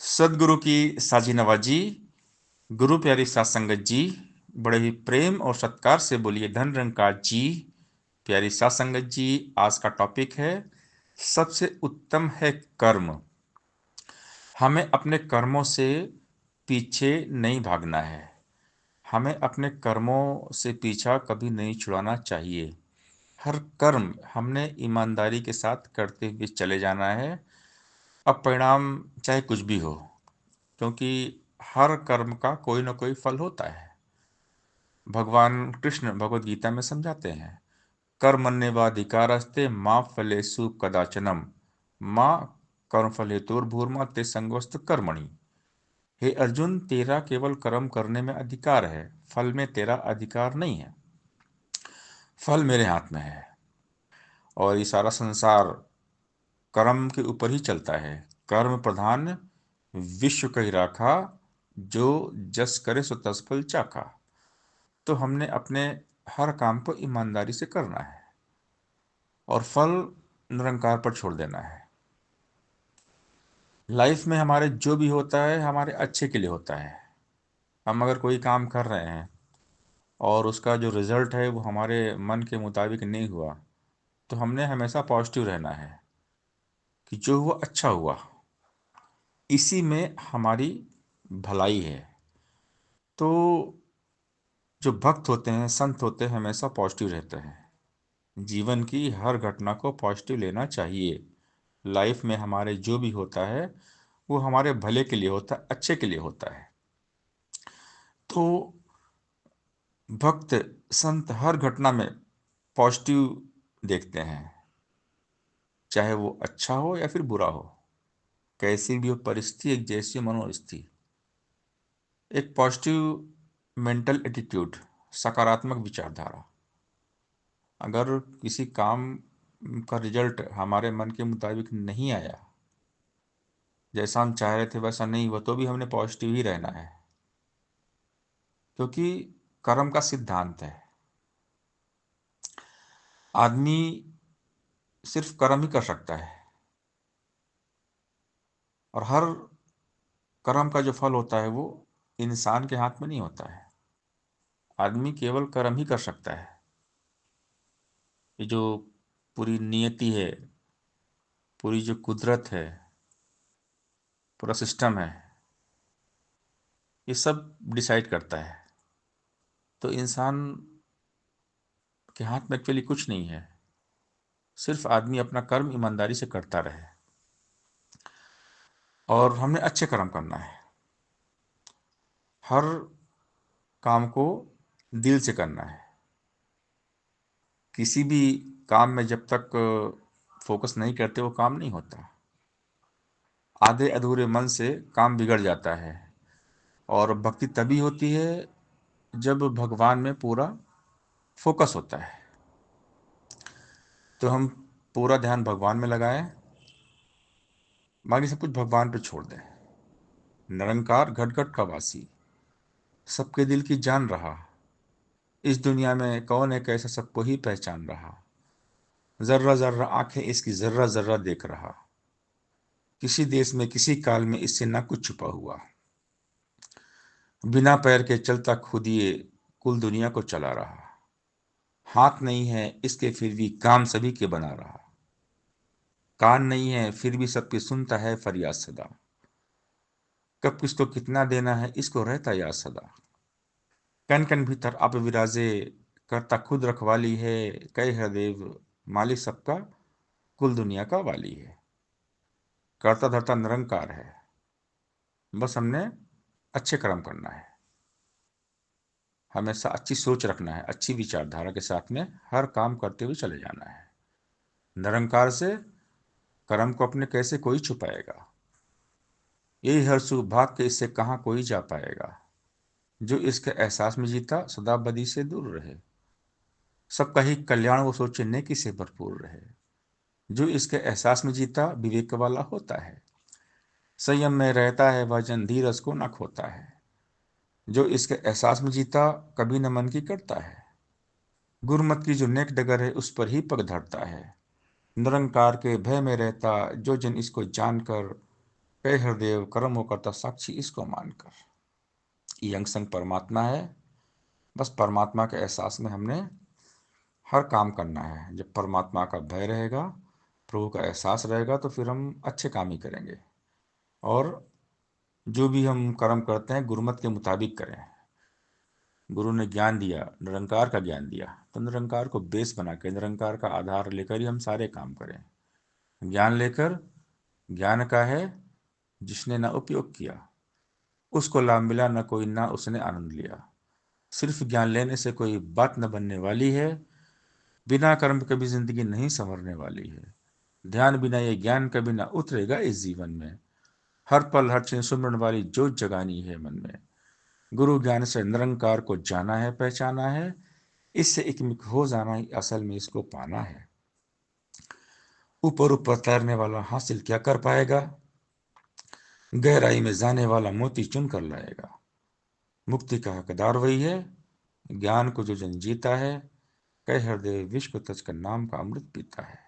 सदगुरु की साजी नवाजी। गुरु प्यारी सात संगत जी, बड़े ही प्रेम और सत्कार से बोलिए धन निरंकार जी। प्यारी सात संगत जी, आज का टॉपिक है सबसे उत्तम है कर्म। हमें अपने कर्मों से पीछे नहीं भागना है। हमें अपने कर्मों से पीछा कभी नहीं छुड़ाना चाहिए। हर कर्म हमने ईमानदारी के साथ करते हुए चले जाना है। अब परिणाम चाहे कुछ भी हो, क्योंकि हर कर्म का कोई ना कोई फल होता है। भगवान कृष्ण भगवत गीता में समझाते हैं, कर्मण्येवाधिकारस्ते मा फलेषु कदाचनम माँ कर्मफलेतुर्भुर्मा ते संगोस्त कर्मणि। हे अर्जुन, तेरा केवल कर्म करने में अधिकार है, फल में तेरा अधिकार नहीं है। फल मेरे हाथ में है और ये सारा संसार कर्म के ऊपर ही चलता है। कर्म प्रधान विश्व कही राखा, जो जस करे सो तस फल चाखा। तो हमने अपने हर काम को ईमानदारी से करना है और फल निरंकार पर छोड़ देना है। लाइफ में हमारे जो भी होता है हमारे अच्छे के लिए होता है। हम अगर कोई काम कर रहे हैं और उसका जो रिजल्ट है वो हमारे मन के मुताबिक नहीं हुआ, तो हमने हमेशा पॉजिटिव रहना है कि जो हुआ अच्छा हुआ, इसी में हमारी भलाई है। तो जो भक्त होते हैं, संत होते हैं, हमेशा पॉजिटिव रहते हैं। जीवन की हर घटना को पॉजिटिव लेना चाहिए। लाइफ में हमारे जो भी होता है वो हमारे भले के लिए होता है, अच्छे के लिए होता है। तो भक्त संत हर घटना में पॉजिटिव देखते हैं, चाहे वो अच्छा हो या फिर बुरा हो। कैसी भी हो परिस्थिति, एक जैसी मनोस्थिति, एक पॉजिटिव मेंटल एटीट्यूड, सकारात्मक विचारधारा। अगर किसी काम का रिजल्ट हमारे मन के मुताबिक नहीं आया, जैसा हम चाह रहे थे वैसा नहीं हुआ, तो भी हमने पॉजिटिव ही रहना है, क्योंकि कर्म का सिद्धांत है। आदमी सिर्फ कर्म ही कर सकता है और हर कर्म का जो फल होता है वो इंसान के हाथ में नहीं होता है। आदमी केवल कर्म ही कर सकता है। ये जो पूरी नियति है, पूरी जो कुदरत है, पूरा सिस्टम है, ये सब डिसाइड करता है। तो इंसान के हाथ में एक्चुअली कुछ नहीं है, सिर्फ आदमी अपना कर्म ईमानदारी से करता रहे। और हमने अच्छे कर्म करना है। हर काम को दिल से करना है। किसी भी काम में जब तक फोकस नहीं करते वो काम नहीं होता। आधे अधूरे मन से काम बिगड़ जाता है। और भक्ति तभी होती है जब भगवान में पूरा फोकस होता है। तो हम पूरा ध्यान भगवान में लगाएं, बाकी सब कुछ भगवान पे छोड़ दें। निरंकार घट घट का वासी, सबके दिल की जान रहा। इस दुनिया में कौन एक ऐसा सबको ही पहचान रहा। जर्रा जर्रा आंखें इसकी जर्रा जर्रा देख रहा। किसी देश में किसी काल में इससे ना कुछ छुपा हुआ। बिना पैर के चलता खुद ये कुल दुनिया को चला रहा। हाथ नहीं है इसके फिर भी काम सभी के बना रहा। कान नहीं है फिर भी सबकी सुनता है फरियाद सदा। कब किसको कितना देना है इसको रहता याद सदा। कन कन भीतर आप विराजे, करता खुद रखवाली है। कई हरदेव मालिक सबका, कुल दुनिया का वाली है। करता धरता निरंकार है, बस हमने अच्छे कर्म करना है। हमेशा अच्छी सोच रखना है, अच्छी विचारधारा के साथ में हर काम करते हुए चले जाना है। निरंकार से कर्म को अपने कैसे कोई छुपाएगा। यही हर सुख भाग के इससे कहाँ कोई जा पाएगा। जो इसके एहसास में जीता सदा बदी से दूर रहे। सबका ही कल्याण वो सोचे नेकी से भरपूर रहे। जो इसके एहसास में जीता विवेक वाला होता है। संयम में रहता है वह जन धीरज को न खोता है। जो इसके एहसास में जीता कभी न मन की करता है। गुरमत की जो नेक डगर है उस पर ही पग धरता है। निरंकार के भय में रहता जो जन इसको जानकर कह हृदय कर्म हो करता साक्षी इसको मानकर। ये अंग संग परमात्मा है। बस परमात्मा के एहसास में हमने हर काम करना है। जब परमात्मा का भय रहेगा, प्रभु का एहसास रहेगा, तो फिर हम अच्छे काम ही करेंगे। और जो भी हम कर्म करते हैं गुरुमत के मुताबिक करें। गुरु ने ज्ञान दिया, निरंकार का ज्ञान दिया, तो निरंकार को बेस बना के, निरंकार का आधार लेकर ही हम सारे काम करें। ज्ञान लेकर, ज्ञान का है जिसने ना उपयोग किया उसको लाभ मिला, ना कोई ना उसने आनंद लिया। सिर्फ ज्ञान लेने से कोई बात न बनने वाली है। बिना कर्म कभी जिंदगी नहीं संवरने वाली है। ध्यान बिना ये ज्ञान कभी ना उतरेगा इस जीवन में। हर पल हर क्षण सुमरण वाली जोत जगानी है मन में। गुरु ज्ञान से निरंकार को जाना है, पहचाना है। इससे एकमिक हो जाना ही असल में इसको पाना है। ऊपर ऊपर तैरने वाला हासिल क्या कर पाएगा? गहराई में जाने वाला मोती चुन कर लाएगा। मुक्ति का हकदार वही है, ज्ञान को जो जन जीता है। कह हृदय विश्व को तज कर नाम का अमृत पीता है।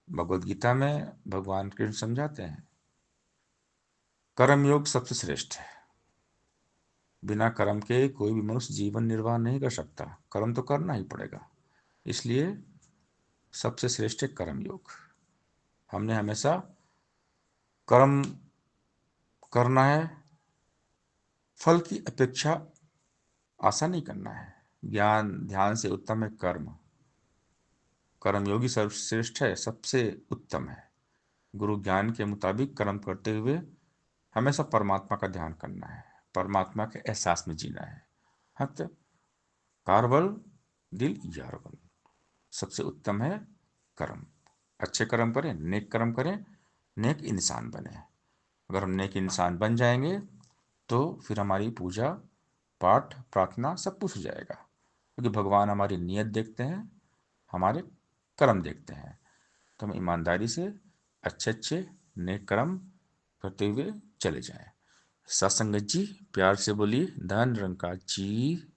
भगवद गीता में भगवान कृष्ण समझाते हैं, कर्म योग सबसे श्रेष्ठ है। बिना कर्म के कोई भी मनुष्य जीवन निर्वाह नहीं कर सकता। कर्म तो करना ही पड़ेगा। इसलिए सबसे श्रेष्ठ है कर्म योग। हमने हमेशा कर्म करना है, फल की अपेक्षा आशा नहीं करना है। ज्ञान ध्यान से उत्तम है कर्म। कर्मयोगी सर्वश्रेष्ठ है, सबसे उत्तम है। गुरु ज्ञान के मुताबिक कर्म करते हुए हमेशा परमात्मा का ध्यान करना है, परमात्मा के एहसास में जीना है। हत कारबल दिल यारबल। सबसे उत्तम है कर्म। अच्छे कर्म करें, नेक कर्म करें, नेक इंसान बने। अगर हम नेक इंसान बन जाएंगे तो फिर हमारी पूजा पाठ प्रार्थना सब कुछ हो जाएगा। क्योंकि भगवान हमारी नीयत देखते हैं, हमारे कर्म देखते हैं। तो हम ईमानदारी से अच्छे अच्छे नेक कर्म करते हुए चले जाएं। सत्संगत जी, प्यार से बोलिए धन निरंकार जी